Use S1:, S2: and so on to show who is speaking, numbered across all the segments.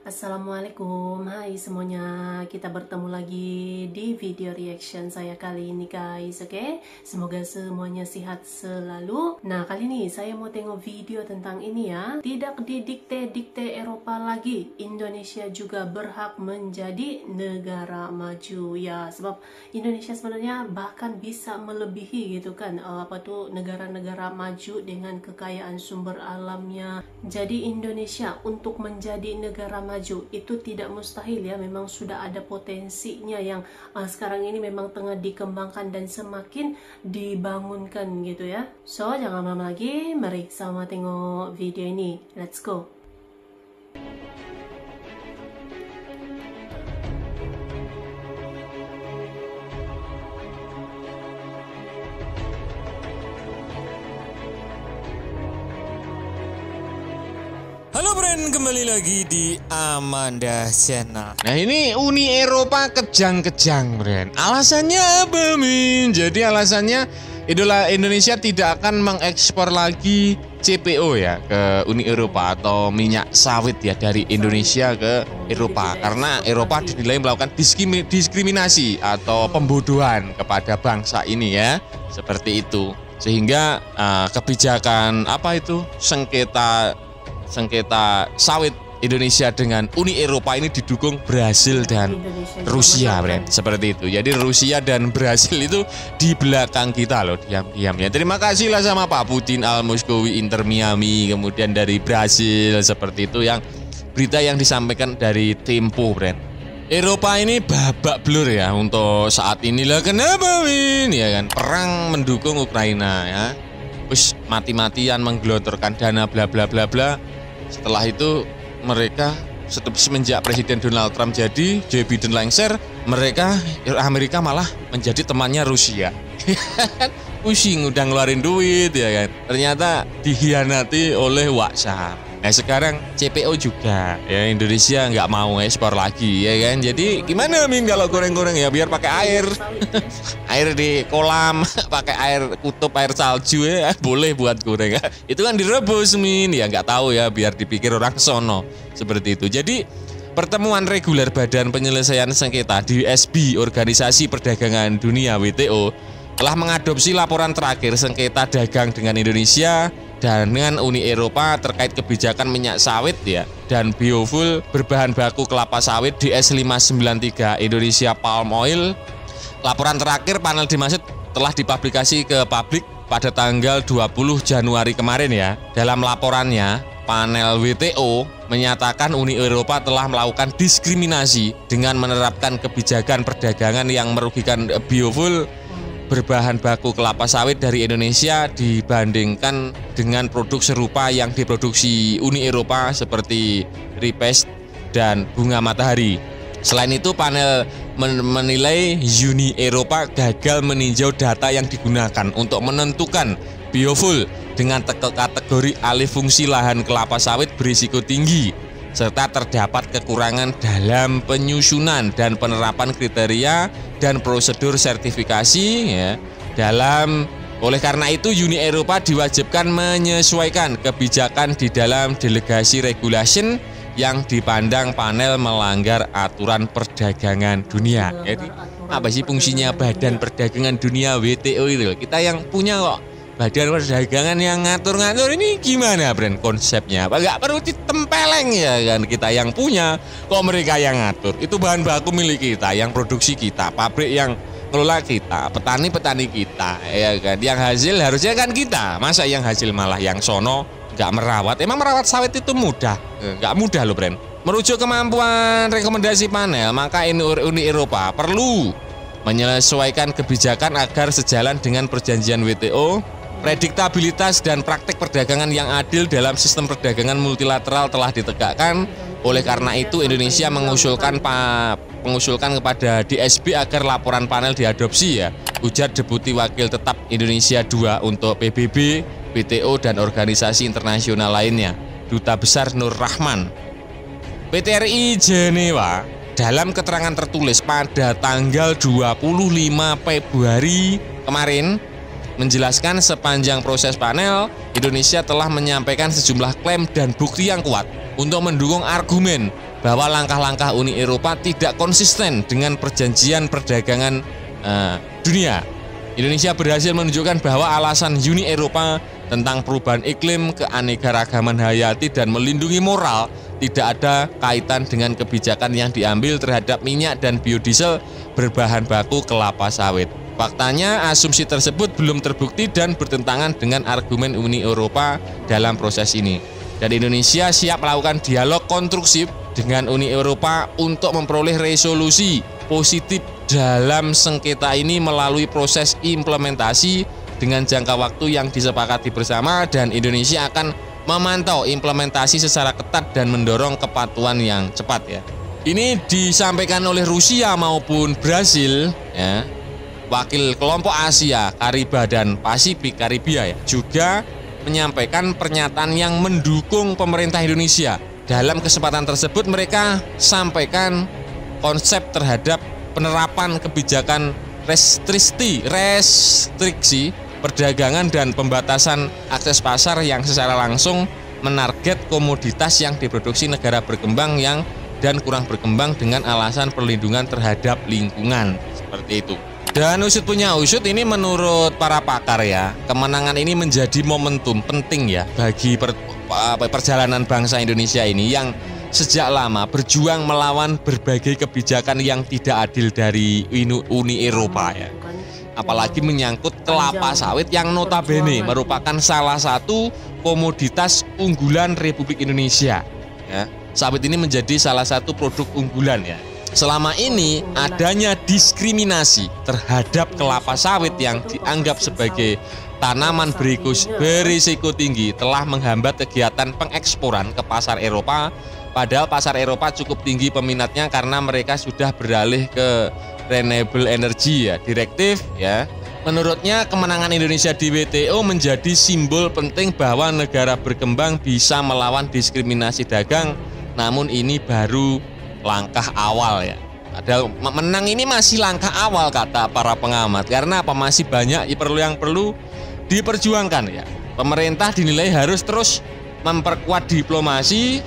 S1: Assalamualaikum, hai semuanya, kita bertemu lagi di video reaction saya kali ini guys, oke? Semoga semuanya sehat selalu. Nah, kali ini saya mau tengok video tentang ini ya. Tidak didikte-dikte Eropa lagi, Indonesia juga berhak menjadi negara maju ya. Sebab Indonesia sebenarnya bahkan bisa melebihi gitu kan, negara-negara maju dengan kekayaan sumber alamnya. Jadi Indonesia untuk menjadi negara maju itu tidak mustahil ya, memang sudah ada potensinya yang sekarang ini memang tengah dikembangkan dan semakin dibangunkan gitu ya. So jangan lama lagi, mari sama tengok video ini, let's go.
S2: Halo Bren, kembali lagi di Amanda Channel. Nah ini Uni Eropa kejang-kejang Bren. Alasannya apa Min? Jadi alasannya Indonesia tidak akan mengekspor lagi CPO ya ke Uni Eropa atau minyak sawit ya dari Indonesia ke Eropa. Karena Eropa dinilai melakukan diskriminasi atau pembodohan kepada bangsa ini ya. Seperti itu. Sehingga kebijakan sengketa sawit Indonesia dengan Uni Eropa ini didukung Brasil dan Rusia, Bren. Seperti itu. Jadi Rusia dan Brasil itu di belakang kita loh, diam-diam ya. Terima kasih lah sama Pak Putin Al-Moskowi Inter Miami, kemudian dari Brasil seperti itu yang berita yang disampaikan dari Tempo, Bren. Eropa ini babak belur ya untuk saat inilah. Kenapa, Win? Ya kan, perang mendukung Ukraina ya. Terus mati-matian menggelontorkan dana bla bla bla bla. Setelah itu mereka semenjak Presiden Donald Trump jadi Joe Biden lengser, Amerika malah menjadi temannya Rusia. Pusing udah ngeluarin duit ya kan. Ternyata dihianati oleh WhatsApp. Nah sekarang CPO juga ya, Indonesia nggak mau ekspor lagi ya kan. Jadi gimana Min kalau goreng-goreng ya, biar pakai air air di kolam, pakai air kutub, air salju ya boleh buat goreng ya. Itu kan direbus Min ya, nggak tahu ya, biar dipikir orang sono seperti itu. Jadi pertemuan reguler Badan Penyelesaian Sengketa DSB Organisasi Perdagangan Dunia WTO telah mengadopsi laporan terakhir sengketa dagang dengan Indonesia dan dengan Uni Eropa terkait kebijakan minyak sawit ya dan biofuel berbahan baku kelapa sawit DS593 Indonesia Palm Oil. Laporan terakhir panel dimaksud telah dipublikasi ke publik pada tanggal 20 Januari kemarin ya. Dalam laporannya, panel WTO menyatakan Uni Eropa telah melakukan diskriminasi dengan menerapkan kebijakan perdagangan yang merugikan biofuel berbahan baku kelapa sawit dari Indonesia dibandingkan dengan produk serupa yang diproduksi Uni Eropa seperti ripes dan bunga matahari. Selain itu, panel menilai Uni Eropa gagal meninjau data yang digunakan untuk menentukan biofuel dengan kategori alih fungsi lahan kelapa sawit berisiko tinggi, serta terdapat kekurangan dalam penyusunan dan penerapan kriteria dan prosedur sertifikasi ya. Oleh karena itu Uni Eropa diwajibkan menyesuaikan kebijakan di dalam delegasi regulation yang dipandang panel melanggar aturan perdagangan dunia. Jadi apa sih fungsinya Badan Perdagangan Dunia WTO itu? Kita yang punya kok Badan Perdagangan yang ngatur-ngatur ini gimana Bren konsepnya? Apa nggak perlu ditempeleng ya kan, kita yang punya kok mereka yang ngatur. Itu bahan baku milik kita, yang produksi kita, pabrik yang ngelola kita, petani-petani kita ya kan. Yang hasil harusnya kan kita. Masa yang hasil malah yang sono nggak merawat? Emang merawat sawit itu mudah? Nggak mudah loh Bren. Merujuk kemampuan rekomendasi panel, maka Uni Eropa perlu menyesuaikan kebijakan agar sejalan dengan perjanjian WTO. Prediktabilitas dan praktik perdagangan yang adil dalam sistem perdagangan multilateral telah ditegakkan. Oleh karena itu Indonesia mengusulkan kepada DSB agar laporan panel diadopsi ya. Ujar Deputi Wakil Tetap Indonesia II untuk PBB, WTO dan organisasi internasional lainnya, Duta Besar Nur Rahman. PT RI Jenewa dalam keterangan tertulis pada tanggal 25 Februari kemarin menjelaskan sepanjang proses panel, Indonesia telah menyampaikan sejumlah klaim dan bukti yang kuat untuk mendukung argumen bahwa langkah-langkah Uni Eropa tidak konsisten dengan perjanjian perdagangan dunia. Indonesia berhasil menunjukkan bahwa alasan Uni Eropa tentang perubahan iklim, keanekaragaman hayati, dan melindungi moral tidak ada kaitan dengan kebijakan yang diambil terhadap minyak dan biodiesel berbahan baku kelapa sawit. Faktanya, asumsi tersebut belum terbukti dan bertentangan dengan argumen Uni Eropa dalam proses ini. Dan Indonesia siap melakukan dialog konstruksif dengan Uni Eropa untuk memperoleh resolusi positif dalam sengketa ini melalui proses implementasi dengan jangka waktu yang disepakati bersama, dan Indonesia akan memantau implementasi secara ketat dan mendorong kepatuhan yang cepat ya. Ini disampaikan oleh Rusia maupun Brasil ya. Wakil kelompok Asia, Kariba dan Pasifik Karibia ya, juga menyampaikan pernyataan yang mendukung pemerintah Indonesia. Dalam kesempatan tersebut mereka sampaikan konsep terhadap penerapan kebijakan restriksi perdagangan dan pembatasan akses pasar yang secara langsung menarget komoditas yang diproduksi negara berkembang dan kurang berkembang dengan alasan perlindungan terhadap lingkungan. Seperti itu. Dan usut punya usut, ini menurut para pakar ya, kemenangan ini menjadi momentum penting ya bagi perjalanan bangsa Indonesia ini yang sejak lama berjuang melawan berbagai kebijakan yang tidak adil dari Uni Eropa ya. Apalagi menyangkut kelapa sawit yang notabene merupakan salah satu komoditas unggulan Republik Indonesia ya. Sawit ini menjadi salah satu produk unggulan ya. Selama ini adanya diskriminasi terhadap kelapa sawit yang dianggap sebagai tanaman berisiko tinggi telah menghambat kegiatan pengeksporan ke pasar Eropa. Padahal pasar Eropa cukup tinggi peminatnya karena mereka sudah beralih ke renewable energy ya, direktif ya. Menurutnya kemenangan Indonesia di WTO menjadi simbol penting bahwa negara berkembang bisa melawan diskriminasi dagang. Namun ini baru langkah awal ya. Padahal menang ini masih langkah awal kata para pengamat. Karena apa? Masih banyak yang perlu diperjuangkan ya. Pemerintah dinilai harus terus memperkuat diplomasi,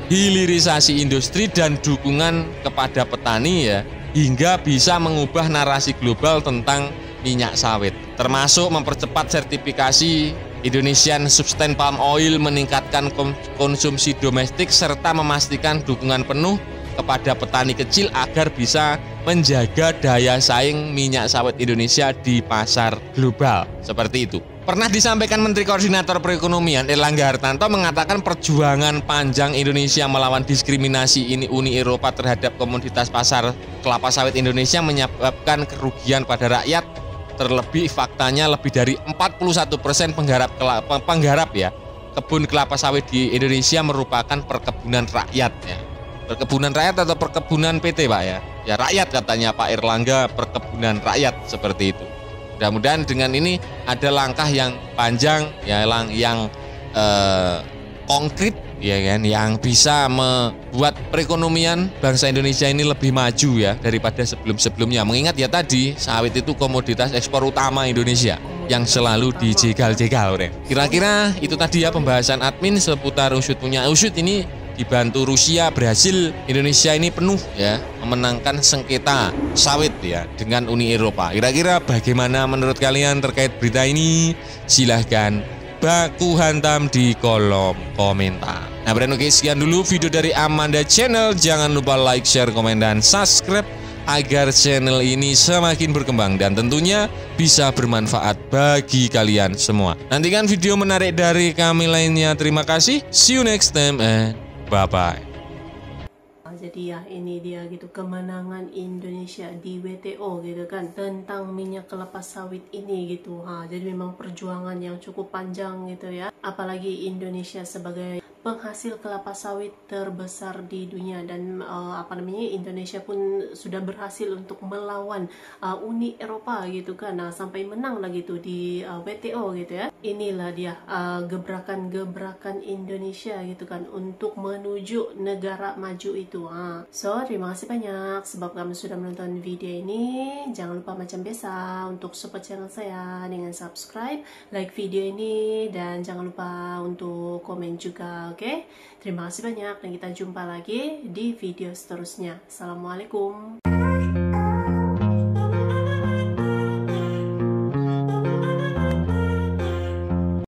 S2: hilirisasi industri dan dukungan kepada petani ya, hingga bisa mengubah narasi global tentang minyak sawit. Termasuk mempercepat sertifikasi Indonesian Subsistence Palm Oil, meningkatkan konsumsi domestik serta memastikan dukungan penuh kepada petani kecil agar bisa menjaga daya saing minyak sawit Indonesia di pasar global. Seperti itu. Pernah disampaikan Menteri Koordinator Perekonomian Erlangga Hartarto mengatakan perjuangan panjang Indonesia melawan diskriminasi Uni Eropa terhadap komoditas pasar kelapa sawit Indonesia menyebabkan kerugian pada rakyat. Terlebih faktanya lebih dari 41% penggarap ya kebun kelapa sawit di Indonesia merupakan perkebunan rakyat ya. Perkebunan rakyat atau perkebunan PT Pak ya? Ya rakyat katanya Pak Erlangga, perkebunan rakyat seperti itu. Mudah-mudahan dengan ini ada langkah yang panjang ya, yang konkret ya kan, yang bisa membuat perekonomian bangsa Indonesia ini lebih maju ya daripada sebelum-sebelumnya. Mengingat ya tadi sawit itu komoditas ekspor utama Indonesia yang selalu dijegal-jegal. Kira-kira itu tadi ya pembahasan admin seputar usut punya usut ini. Dibantu Rusia, Brasil, Indonesia ini penuh ya memenangkan sengketa sawit ya dengan Uni Eropa. Kira-kira bagaimana menurut kalian terkait berita ini? Silahkan baku hantam di kolom komentar. Nah, oke, sekian dulu video dari Amanda Channel. Jangan lupa like, share, komen, dan subscribe agar channel ini semakin berkembang dan tentunya bisa bermanfaat bagi kalian semua. Nantikan video menarik dari kami lainnya. Terima kasih. See you next time and bye-bye.
S1: Jadi ya ini dia gitu kemenangan Indonesia di WTO gitu kan tentang minyak kelapa sawit ini gitu. Jadi memang perjuangan yang cukup panjang gitu ya. Apalagi Indonesia sebagai penghasil kelapa sawit terbesar di dunia, dan Indonesia pun sudah berhasil untuk melawan Uni Eropa gitu kan. Nah, sampai menang lagi tuh di WTO gitu ya. Inilah dia gebrakan-gebrakan Indonesia gitu kan untuk menuju negara maju itu. So, terima kasih banyak sebab kamu sudah menonton video ini. Jangan lupa macam biasa untuk support channel saya dengan subscribe, like video ini, dan jangan lupa untuk komen juga. Oke, terima kasih banyak dan kita jumpa lagi di video seterusnya. Assalamualaikum.